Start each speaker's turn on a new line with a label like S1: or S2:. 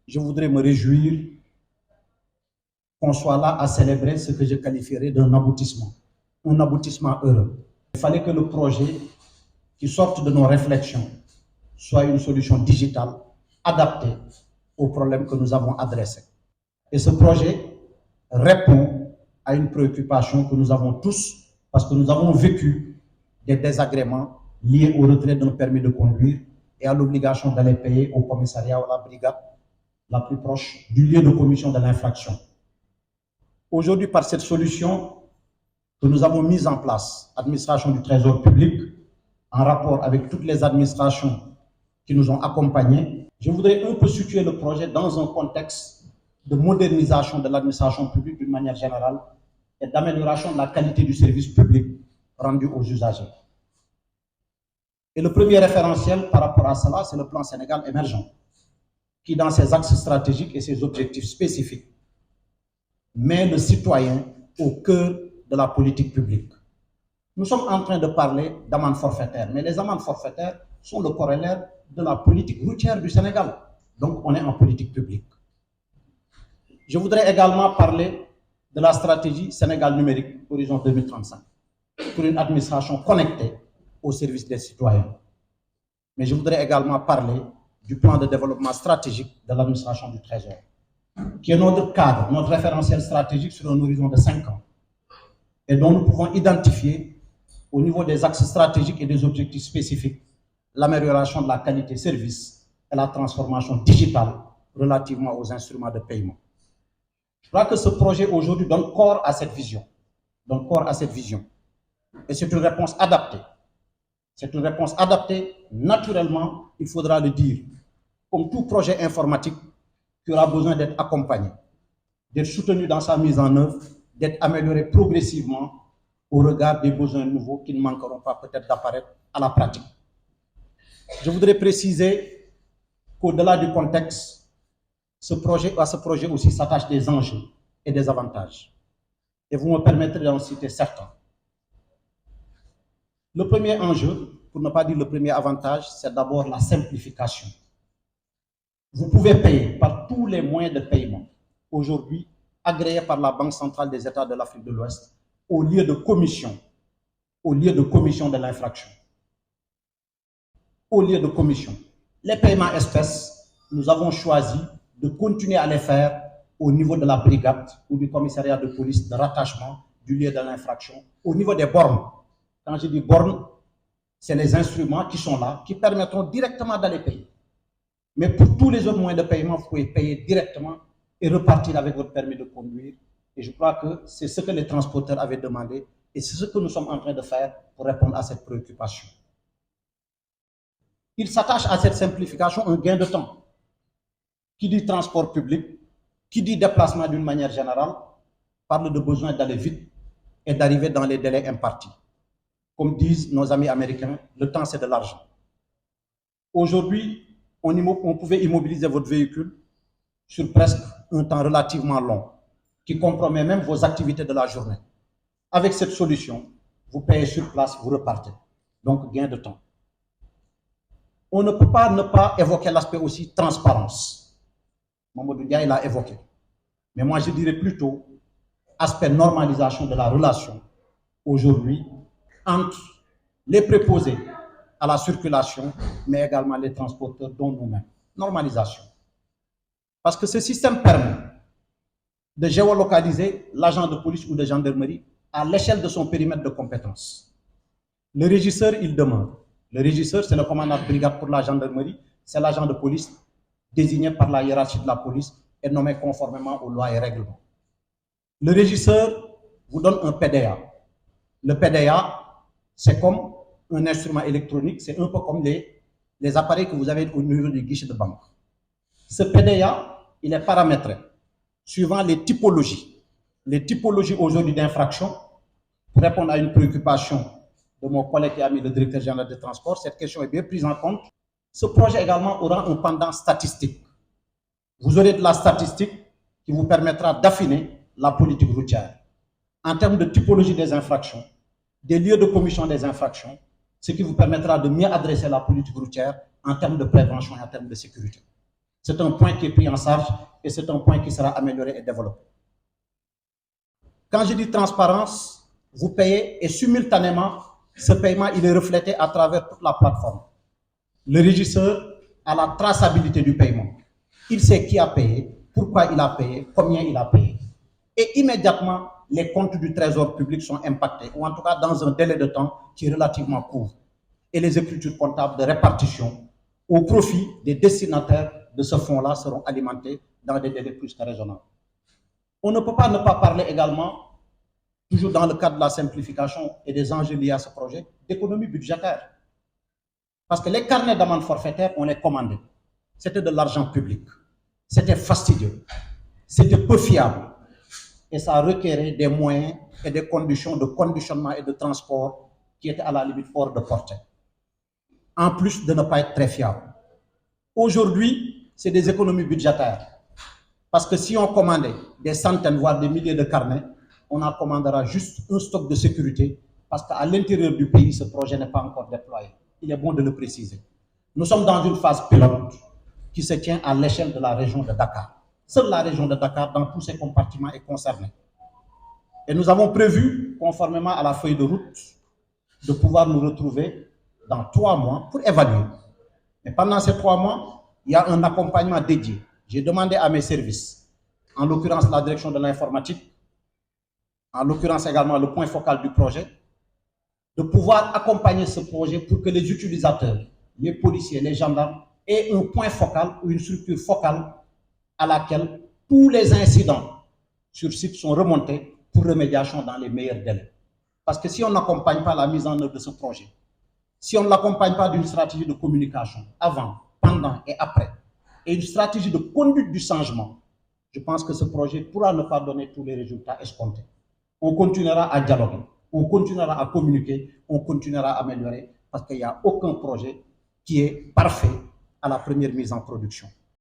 S1: je voudrais me réjouir qu'on soit là à célébrer ce que je qualifierais d'un aboutissement heureux. Il fallait que le projet qui sorte de nos réflexions soit une solution digitale adaptée aux problèmes que nous avons adressés. Et ce projet répond à une préoccupation que nous avons tous, parce que nous avons vécu des désagréments liés au retrait d'un permis de conduire et à l'obligation d'aller payer au commissariat ou à la brigade la plus proche du lieu de commission de l'infraction. Aujourd'hui, par cette solution que nous avons mise en place, administration du Trésor public, en rapport avec toutes les administrations qui nous ont accompagnés, je voudrais un peu situer le projet dans un contexte de modernisation de l'administration publique d'une manière générale et d'amélioration de la qualité du service public rendu aux usagers. Et le premier référentiel par rapport à cela, c'est le plan Sénégal émergent, qui dans ses axes stratégiques et ses objectifs spécifiques, met le citoyen au cœur de la politique publique. Nous sommes en train de parler d'amendes forfaitaires, mais les amendes forfaitaires sont le corollaire de la politique routière du Sénégal. Donc on est en politique publique. Je voudrais également parler de la stratégie Sénégal numérique, horizon 2035, pour une administration connectée au service des citoyens. Mais je voudrais également parler du plan de développement stratégique de l'administration du Trésor, qui est notre cadre, notre référentiel stratégique sur un horizon de 5 ans, et dont nous pouvons identifier, au niveau des axes stratégiques et des objectifs spécifiques, l'amélioration de la qualité service et la transformation digitale relativement aux instruments de paiement. Je crois que ce projet aujourd'hui donne corps à cette vision. Et c'est une réponse adaptée. C'est une réponse adaptée, naturellement, il faudra le dire, comme tout projet informatique qui aura besoin d'être accompagné, d'être soutenu dans sa mise en œuvre, d'être amélioré progressivement au regard des besoins nouveaux qui ne manqueront pas peut-être d'apparaître à la pratique. Je voudrais préciser qu'au-delà du contexte, à ce projet aussi s'attachent des enjeux et des avantages. Et vous me permettrez d'en citer certains. Le premier enjeu, pour ne pas dire le premier avantage, c'est d'abord la simplification. Vous pouvez payer par tous les moyens de paiement, aujourd'hui agréés par la Banque centrale des États de l'Afrique de l'Ouest, au lieu de commission de l'infraction. Au lieu de commission. Les paiements espèces, nous avons choisi de continuer à les faire au niveau de la brigade ou du commissariat de police de rattachement du lieu de l'infraction, au niveau des bornes. Quand je dis bornes, c'est les instruments qui sont là, qui permettront directement d'aller payer. Mais pour tous les autres moyens de paiement, vous pouvez payer directement et repartir avec votre permis de conduire. Et je crois que c'est ce que les transporteurs avaient demandé et c'est ce que nous sommes en train de faire pour répondre à cette préoccupation. Il s'attache à cette simplification un gain de temps. Qui dit transport public, qui dit déplacement d'une manière générale, parle de besoin d'aller vite et d'arriver dans les délais impartis. Comme disent nos amis américains, le temps c'est de l'argent. Aujourd'hui, on pouvait immobiliser votre véhicule sur presque un temps relativement long, qui compromet même vos activités de la journée. Avec cette solution, vous payez sur place, vous repartez. Donc, gain de temps. On ne peut pas ne pas évoquer l'aspect aussi transparence. Mamadou Ndiaye l'a évoqué. Mais moi, je dirais plutôt aspect normalisation de la relation aujourd'hui entre les préposés à la circulation, mais également les transporteurs, dont nous-mêmes. Normalisation. Parce que ce système permet de géolocaliser l'agent de police ou de gendarmerie à l'échelle de son périmètre de compétence. Le régisseur, il demeure. Le régisseur, c'est le commandant de brigade pour la gendarmerie, c'est l'agent de police désigné par la hiérarchie de la police et nommé conformément aux lois et règlements. Le régisseur vous donne un PDA. Le PDA, c'est comme un instrument électronique, c'est un peu comme les appareils que vous avez au niveau du guichet de banque. Ce PDA, il est paramétré suivant les typologies. Les typologies aujourd'hui d'infraction, pour répondre à une préoccupation de mon collègue et ami le directeur général des transports, cette question est bien prise en compte. Ce projet également aura un pendant statistique. Vous aurez de la statistique qui vous permettra d'affiner la politique routière en termes de typologie des infractions, des lieux de commission des infractions, ce qui vous permettra de mieux adresser la politique routière en termes de prévention et en termes de sécurité. C'est un point qui est pris en charge et c'est un point qui sera amélioré et développé. Quand je dis transparence, vous payez et simultanément, ce paiement il est reflété à travers toute la plateforme. Le régisseur a la traçabilité du paiement. Il sait qui a payé, pourquoi il a payé, combien il a payé. Et immédiatement, les comptes du trésor public sont impactés, ou en tout cas dans un délai de temps qui est relativement court. Et les écritures comptables de répartition au profit des destinataires de ce fonds-là seront alimentées dans des délais plus que raisonnables. On ne peut pas ne pas parler également, toujours dans le cadre de la simplification et des enjeux liés à ce projet, d'économie budgétaire. Parce que les carnets d'amende forfaitaire, on les commandait. C'était de l'argent public. C'était fastidieux. C'était peu fiable. Et ça requérait des moyens et des conditions de conditionnement et de transport qui étaient à la limite hors de portée. En plus de ne pas être très fiable. Aujourd'hui, c'est des économies budgétaires. Parce que si on commandait des centaines, voire des milliers de carnets, on en commandera juste un stock de sécurité parce qu'à l'intérieur du pays, ce projet n'est pas encore déployé. Il est bon de le préciser. Nous sommes dans une phase pilote qui se tient à l'échelle de la région de Dakar. Seule la région de Dakar, dans tous ses compartiments, est concernée. Et nous avons prévu, conformément à la feuille de route, de pouvoir nous retrouver dans 3 mois pour évaluer. Mais pendant ces 3 mois, il y a un accompagnement dédié. J'ai demandé à mes services, en l'occurrence la direction de l'informatique, en l'occurrence également le point focal du projet, de pouvoir accompagner ce projet pour que les utilisateurs, les policiers, les gendarmes aient un point focal ou une structure focale à laquelle tous les incidents sur site sont remontés pour remédiation dans les meilleurs délais. Parce que si on n'accompagne pas la mise en œuvre de ce projet, si on ne l'accompagne pas d'une stratégie de communication avant, pendant et après, et une stratégie de conduite du changement, je pense que ce projet pourra ne pas donner tous les résultats escomptés. On continuera à dialoguer, on continuera à communiquer, on continuera à améliorer, parce qu'il n'y a aucun projet qui est parfait à la première mise en production.